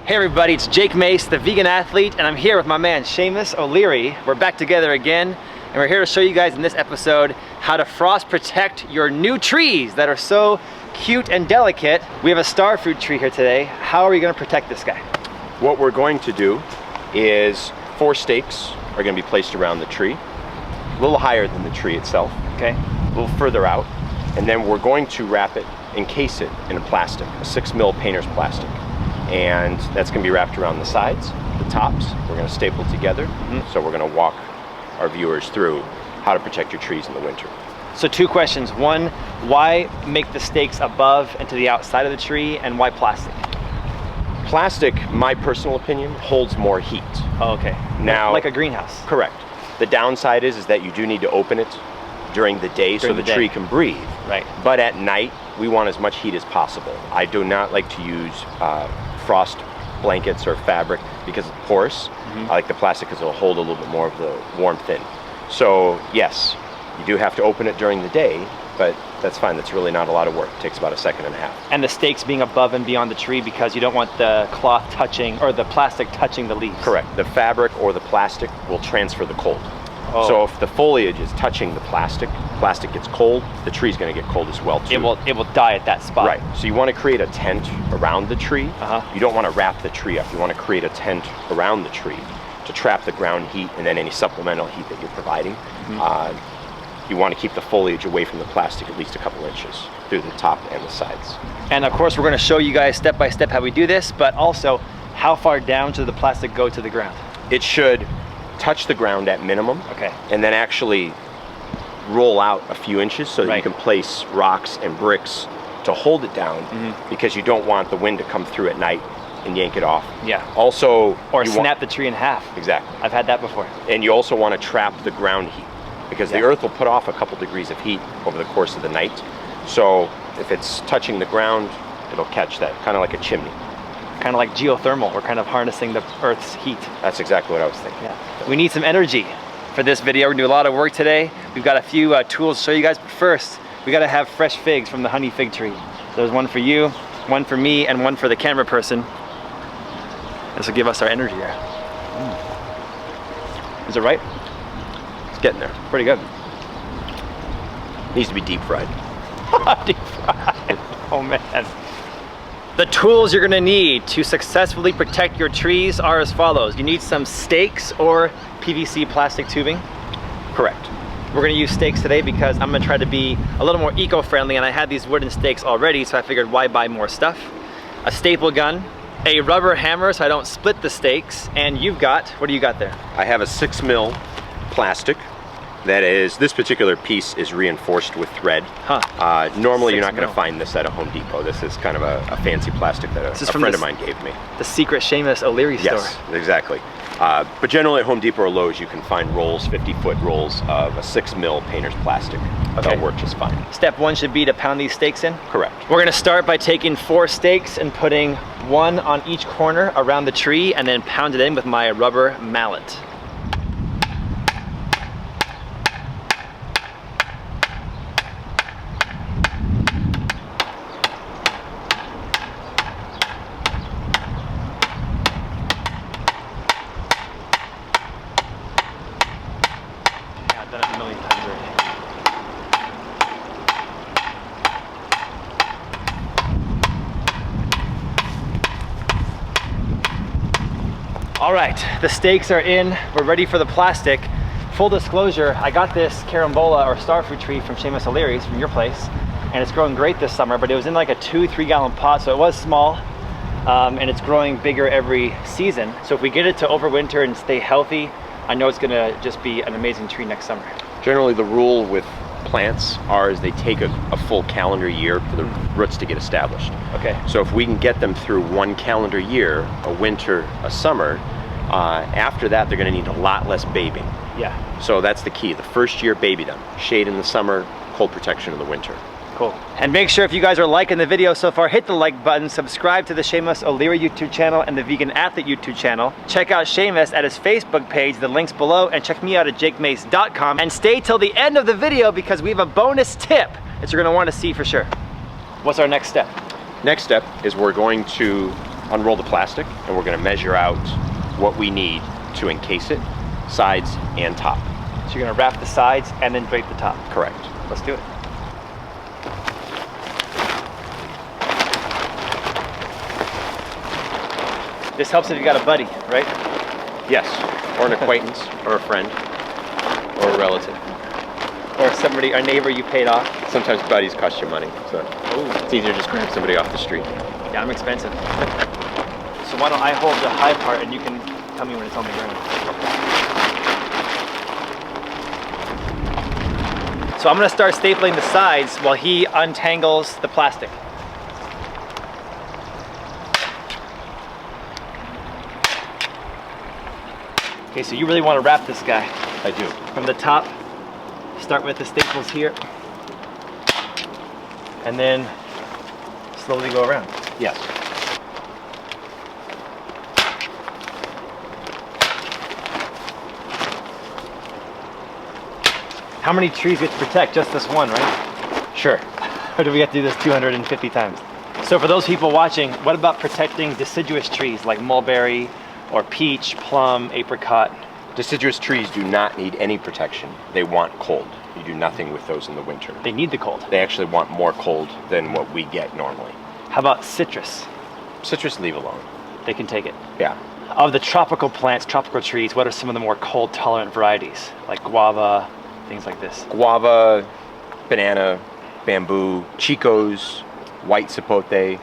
Hey everybody, it's Jake Mace, the vegan athlete, and I'm here with my man Shamus O'Leary. We're back together again, and we're here to show you guys in this episode how to frost protect your new trees that are so cute and delicate. We have a star fruit tree here today. How are we going to protect this guy? What we're going to do is 4 stakes are going to be placed around the tree, a little higher than the tree itself, Okay. a little further out, and then we're going to wrap it, encase it in a plastic, a 6mm painter's plastic. And that's going to be wrapped around the sides, the tops. We're going to staple together. So we're going to walk our viewers through how to protect your trees in the winter. So 2 questions. One, why make the stakes above and to the outside of the tree, and why plastic? Plastic, my personal opinion, holds more heat. Oh, okay. Now, like a greenhouse. Correct. The downside is that you do need to open it during the day so the tree can breathe. Right. But at night, we want as much heat as possible. I do not like to use frost blankets or fabric because it's porous. I like the plastic because it'll hold a little bit more of the warmth in. So yes, you do have to open it during the day, but that's fine. That's really not a lot of work. It takes about 1.5 seconds. And the stakes being above and beyond the tree because you don't want the cloth touching, or the plastic touching the leaves. Correct. The fabric or the plastic will transfer the cold. Oh. So if the foliage is touching the plastic gets cold, the tree's going to get cold as well too. It will die at that spot. Right. So you want to create a tent around the tree. You don't want to wrap the tree up. You want to create a tent around the tree to trap the ground heat and then any supplemental heat that you're providing. You want to keep the foliage away from the plastic at least a couple inches through the top and the sides. And of course we're going to show you guys step by step how we do this, but also how far down should the plastic go to the ground? It should touch the ground at minimum, and then actually roll out a few inches so that you can place rocks and bricks to hold it down, because you don't want the wind to come through at night and yank it off. Yeah. Also, or snap the tree in half. Exactly. I've had that before. And you also want to trap the ground heat, because the earth will put off a couple degrees of heat over the course of the night. So if it's touching the ground, it'll catch that, kind of like a chimney. Kind of like geothermal. We're kind of harnessing the Earth's heat. That's exactly what I was thinking. Yeah. We need some energy for this video. We're gonna do a lot of work today. We've got a few tools to show you guys, but first, we gotta have fresh figs from the honey fig tree. There's one for you, one for me, and one for the camera person. This will give us our energy here. Is it right? It's getting there. Pretty good. Needs to be deep fried. Deep fried. Oh man. The tools you're gonna need to successfully protect your trees are as follows. You need some stakes or PVC plastic tubing. Correct. We're gonna use stakes today because I'm gonna try to be a little more eco-friendly, and I had these wooden stakes already, so I figured why buy more stuff. A staple gun, a rubber hammer so I don't split the stakes, and you've got, what do you got there? I have a 6mm plastic. That is, this particular piece is reinforced with thread. Normally you're not going to find this at a Home Depot. This is kind of a fancy plastic that a friend of mine gave me. The secret Shamus O'Leary store. Yes, exactly. But generally at Home Depot or Lowe's you can find rolls, 50-foot rolls of a 6mm painter's plastic. That'll work just fine. Step 1 should be to pound these stakes in? Correct. We're going to start by taking 4 stakes and putting 1 on each corner around the tree, and then pound it in with my rubber mallet. Done it a million times already. All right, the stakes are in. We're ready for the plastic. Full disclosure, I got this carambola or starfruit tree from Shamus O'Leary's, from your place, and it's growing great this summer, but it was in like a 2-3 gallon pot, so it was small, and it's growing bigger every season. So if we get it to overwinter and stay healthy, I know it's gonna just be an amazing tree next summer. Generally the rule with plants is they take a full calendar year for the roots to get established. Okay. So if we can get them through 1 calendar year, a winter, a summer, after that they're going to need a lot less babying. Yeah. So that's the key. The first year, baby them. Shade in the summer, cold protection in the winter. Cool. And make sure if you guys are liking the video so far, hit the like button, subscribe to the Shamus O'Leary YouTube channel and the Vegan Athlete YouTube channel. Check out Shamus at his Facebook page, the link's below, and check me out at jakemace.com. And stay till the end of the video because we have a bonus tip that you're gonna wanna see for sure. What's our next step? Next step is we're going to unroll the plastic, and we're going to measure out what we need to encase it, sides and top. So you're going to wrap the sides and then drape the top. Correct. Let's do it. This helps if you got a buddy, right? Yes, or an acquaintance, or a friend, or a relative. Or somebody, a neighbor you paid off. Sometimes buddies cost you money, so it's easier to just grab somebody off the street. Yeah, I'm expensive. So why don't I hold the high part and you can tell me when it's on the ground. So I'm gonna start stapling the sides while he untangles the plastic. Okay, so you really want to wrap this guy. I do. From the top, start with the staples here, and then slowly go around. Yes. How many trees do we have to protect? Just this one, right? Sure. Or do we have to do this 250 times? So for those people watching, what about protecting deciduous trees like mulberry or peach, plum, apricot? Deciduous trees do not need any protection. They want cold. You do nothing with those in the winter. They need the cold. They actually want more cold than what we get normally. How about citrus? Citrus, leave alone. They can take it. Yeah. Of the tropical plants, tropical trees, what are some of the more cold tolerant varieties? Like guava, things like this. Guava, banana, bamboo, chicos, white sapote,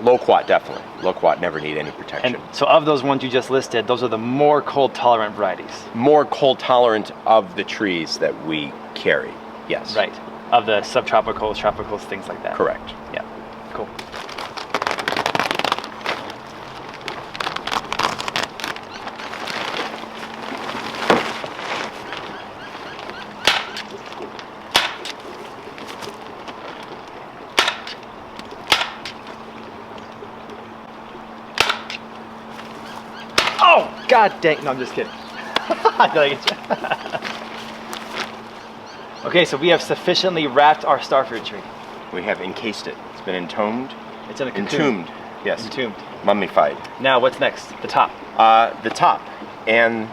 loquat definitely. Loquat never need any protection. And so of those ones you just listed, those are the more cold tolerant varieties. More cold tolerant of the trees that we carry, yes. Right. Of the subtropicals, tropicals, things like that. Correct. Yeah. Cool. Oh, god dang. No, I'm just kidding. Okay, so we have sufficiently wrapped our starfruit tree. We have encased it. It's been entombed. It's in a cocoon. Entombed, yes. Entombed. Mummified. Now, what's next? The top. The top. And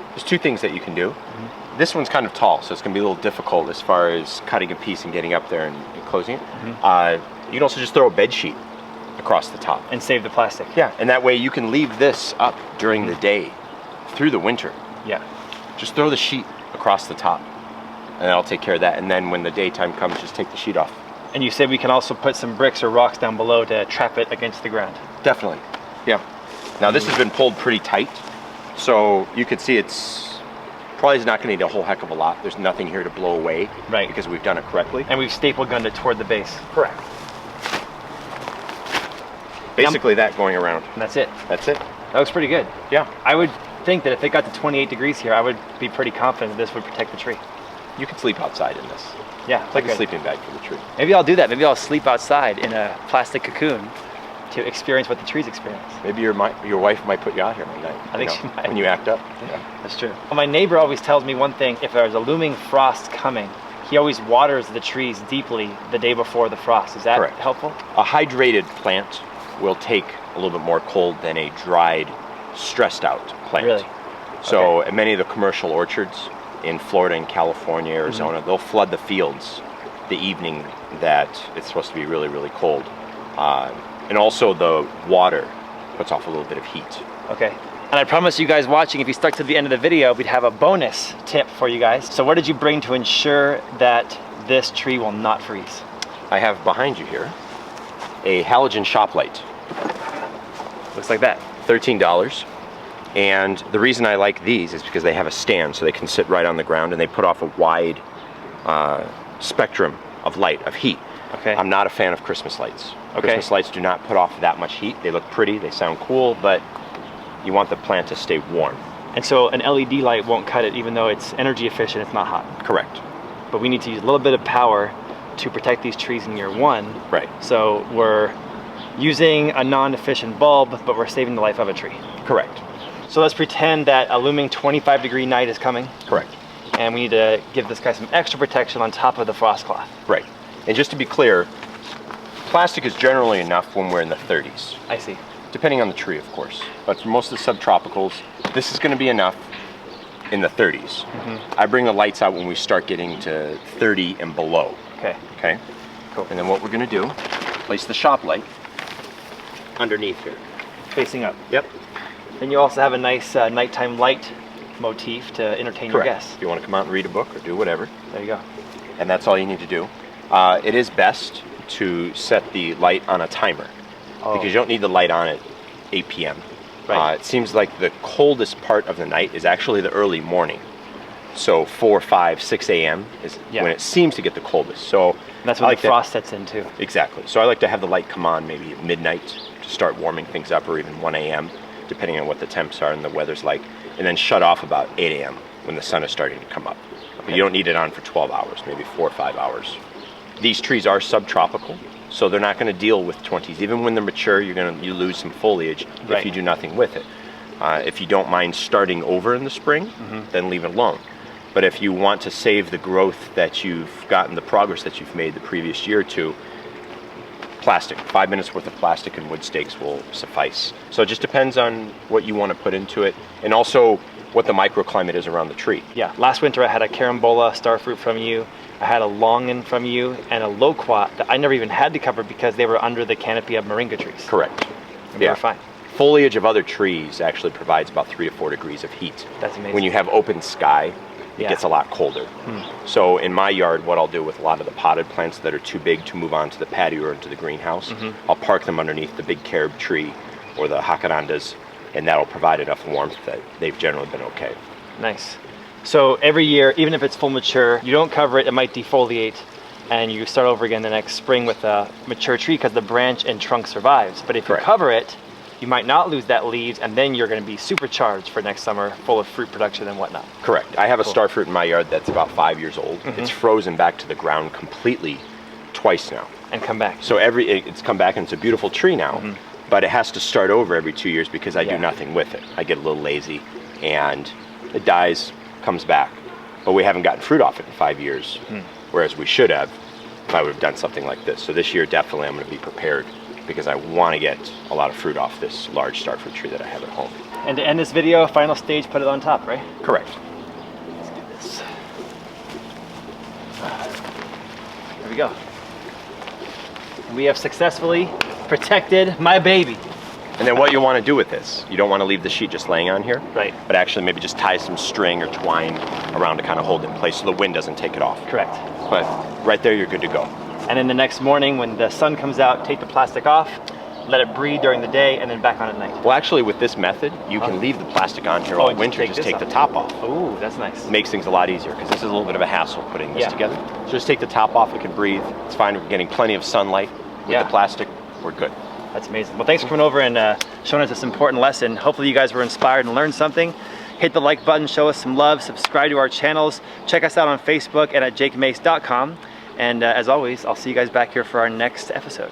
there's two things that you can do. Mm-hmm. This one's kind of tall, so it's going to be a little difficult as far as cutting a piece and getting up there and closing it. Mm-hmm. You can also just throw a bed sheet across the top. And save the plastic. Yeah, and that way you can leave this up during the day through the winter. Yeah. Just throw the sheet across the top and that'll take care of that. And then when the daytime comes, just take the sheet off. And you said we can also put some bricks or rocks down below to trap it against the ground. Definitely, yeah. Now this has been pulled pretty tight, so you can see it's probably not going to need a whole heck of a lot. There's nothing here to blow away, right? Because we've done it correctly. And we've staple gunned it toward the base. Correct. Basically that going around. And that's it. That's it. That looks pretty good. Yeah. I would think that if it got to 28 degrees here, I would be pretty confident that this would protect the tree. You could sleep outside in this. Yeah. It's like a sleeping bag for the tree. Maybe I'll do that. Maybe I'll sleep outside in a plastic cocoon to experience what the trees experience. Maybe your wife might put you out here one night. I think she might. When you act up. Yeah, that's true. Well, my neighbor always tells me one thing. If there's a looming frost coming, he always waters the trees deeply the day before the frost. Is that correct? Helpful? A hydrated plant will take a little bit more cold than a dried, stressed out plant. Really? So in many of the commercial orchards in Florida and California, Arizona, they'll flood the fields the evening that it's supposed to be really, really cold. And also the water puts off a little bit of heat. Okay. And I promise you guys watching, if you stuck to the end of the video, we'd have a bonus tip for you guys. So what did you bring to ensure that this tree will not freeze? I have behind you here a halogen shop light. Looks like that. $13. And the reason I like these is because they have a stand so they can sit right on the ground and they put off a wide spectrum of light, of heat. Okay. I'm not a fan of Christmas lights. Okay. Christmas lights do not put off that much heat. They look pretty, they sound cool, but you want the plant to stay warm. And so an LED light won't cut it even though it's energy efficient, it's not hot. Correct. But we need to use a little bit of power to protect these trees in year one. Right. So we're using a non-efficient bulb, but we're saving the life of a tree. Correct. So let's pretend that a looming 25-degree night is coming. Correct. And we need to give this guy some extra protection on top of the frost cloth. Right. And just to be clear, plastic is generally enough when we're in the 30s. I see. depending on the tree, of course. But for most of the subtropicals, this is going to be enough in the 30s. I bring the lights out when we start getting to 30 and below. Okay. Okay? Cool. And then what we're going to do, place the shop light underneath here. Facing up. Yep. And you also have a nice nighttime light motif to entertain your guests. If you want to come out and read a book or do whatever. There you go. And that's all you need to do. It is best to set the light on a timer because you don't need the light on at 8 p.m. Right. It seems like the coldest part of the night is actually the early morning. So 4, 5, 6 a.m. is when it seems to get the coldest. So and that's when the frost sets in too. Exactly. So I like to have the light come on maybe at midnight to start warming things up, or even 1 a.m. depending on what the temps are and the weather's like, and then shut off about 8 a.m. when the sun is starting to come up. But you don't need it on for 12 hours, maybe 4 or 5 hours. These trees are subtropical, so they're not going to deal with 20s. Even when they're mature, you lose some foliage if you do nothing with it. If you don't mind starting over in the spring, then leave it alone. But if you want to save the growth that you've gotten, the progress that you've made the previous year or two, plastic, 5 minutes worth of plastic and wood stakes will suffice. So it just depends on what you want to put into it, and also what the microclimate is around the tree. Yeah, last winter I had a carambola starfruit from you, I had a longan from you, and a loquat that I never even had to cover because they were under the canopy of moringa trees. Correct. And they were fine. Foliage of other trees actually provides about 3 to 4 degrees of heat. That's amazing. When you have open sky, it gets a lot colder. So in my yard, what I'll do with a lot of the potted plants that are too big to move onto the patio or into the greenhouse, I'll park them underneath the big carob tree or the jacarandas, and that'll provide enough warmth that they've generally been okay. Nice. So every year, even if it's full mature, you don't cover it, it might defoliate, and you start over again the next spring with a mature tree because the branch and trunk survives. But if you cover it, you might not lose that leaves, and then you're going to be supercharged for next summer, full of fruit production and whatnot. Correct. I have a starfruit in my yard that's about 5 years old. It's frozen back to the ground completely twice now. And come back. So it's come back and it's a beautiful tree now, but it has to start over every 2 years because I do nothing with it. I get a little lazy and it dies, comes back. But we haven't gotten fruit off it in 5 years, whereas we should have if I would have done something like this. So this year, definitely I'm going to be prepared because I want to get a lot of fruit off this large starfruit tree that I have at home. And to end this video, final stage, put it on top, right? Correct. Let's do this. There we go. And we have successfully protected my baby. And then what you want to do with this, you don't want to leave the sheet just laying on here. Right. But actually maybe just tie some string or twine around to kind of hold it in place so the wind doesn't take it off. Correct. But right there, you're good to go. And then the next morning when the sun comes out, take the plastic off, let it breathe during the day, and then back on at night. Well, actually with this method, you can leave the plastic on here all winter, just take the top off. Ooh, that's nice. It makes things a lot easier because this is a little bit of a hassle putting this together. So just take the top off, it can breathe. It's fine, we're getting plenty of sunlight with the plastic, we're good. That's amazing. Well, thanks for coming over and showing us this important lesson. Hopefully you guys were inspired and learned something. Hit the like button, show us some love, subscribe to our channels. Check us out on Facebook and at jakemace.com. And as always, I'll see you guys back here for our next episode.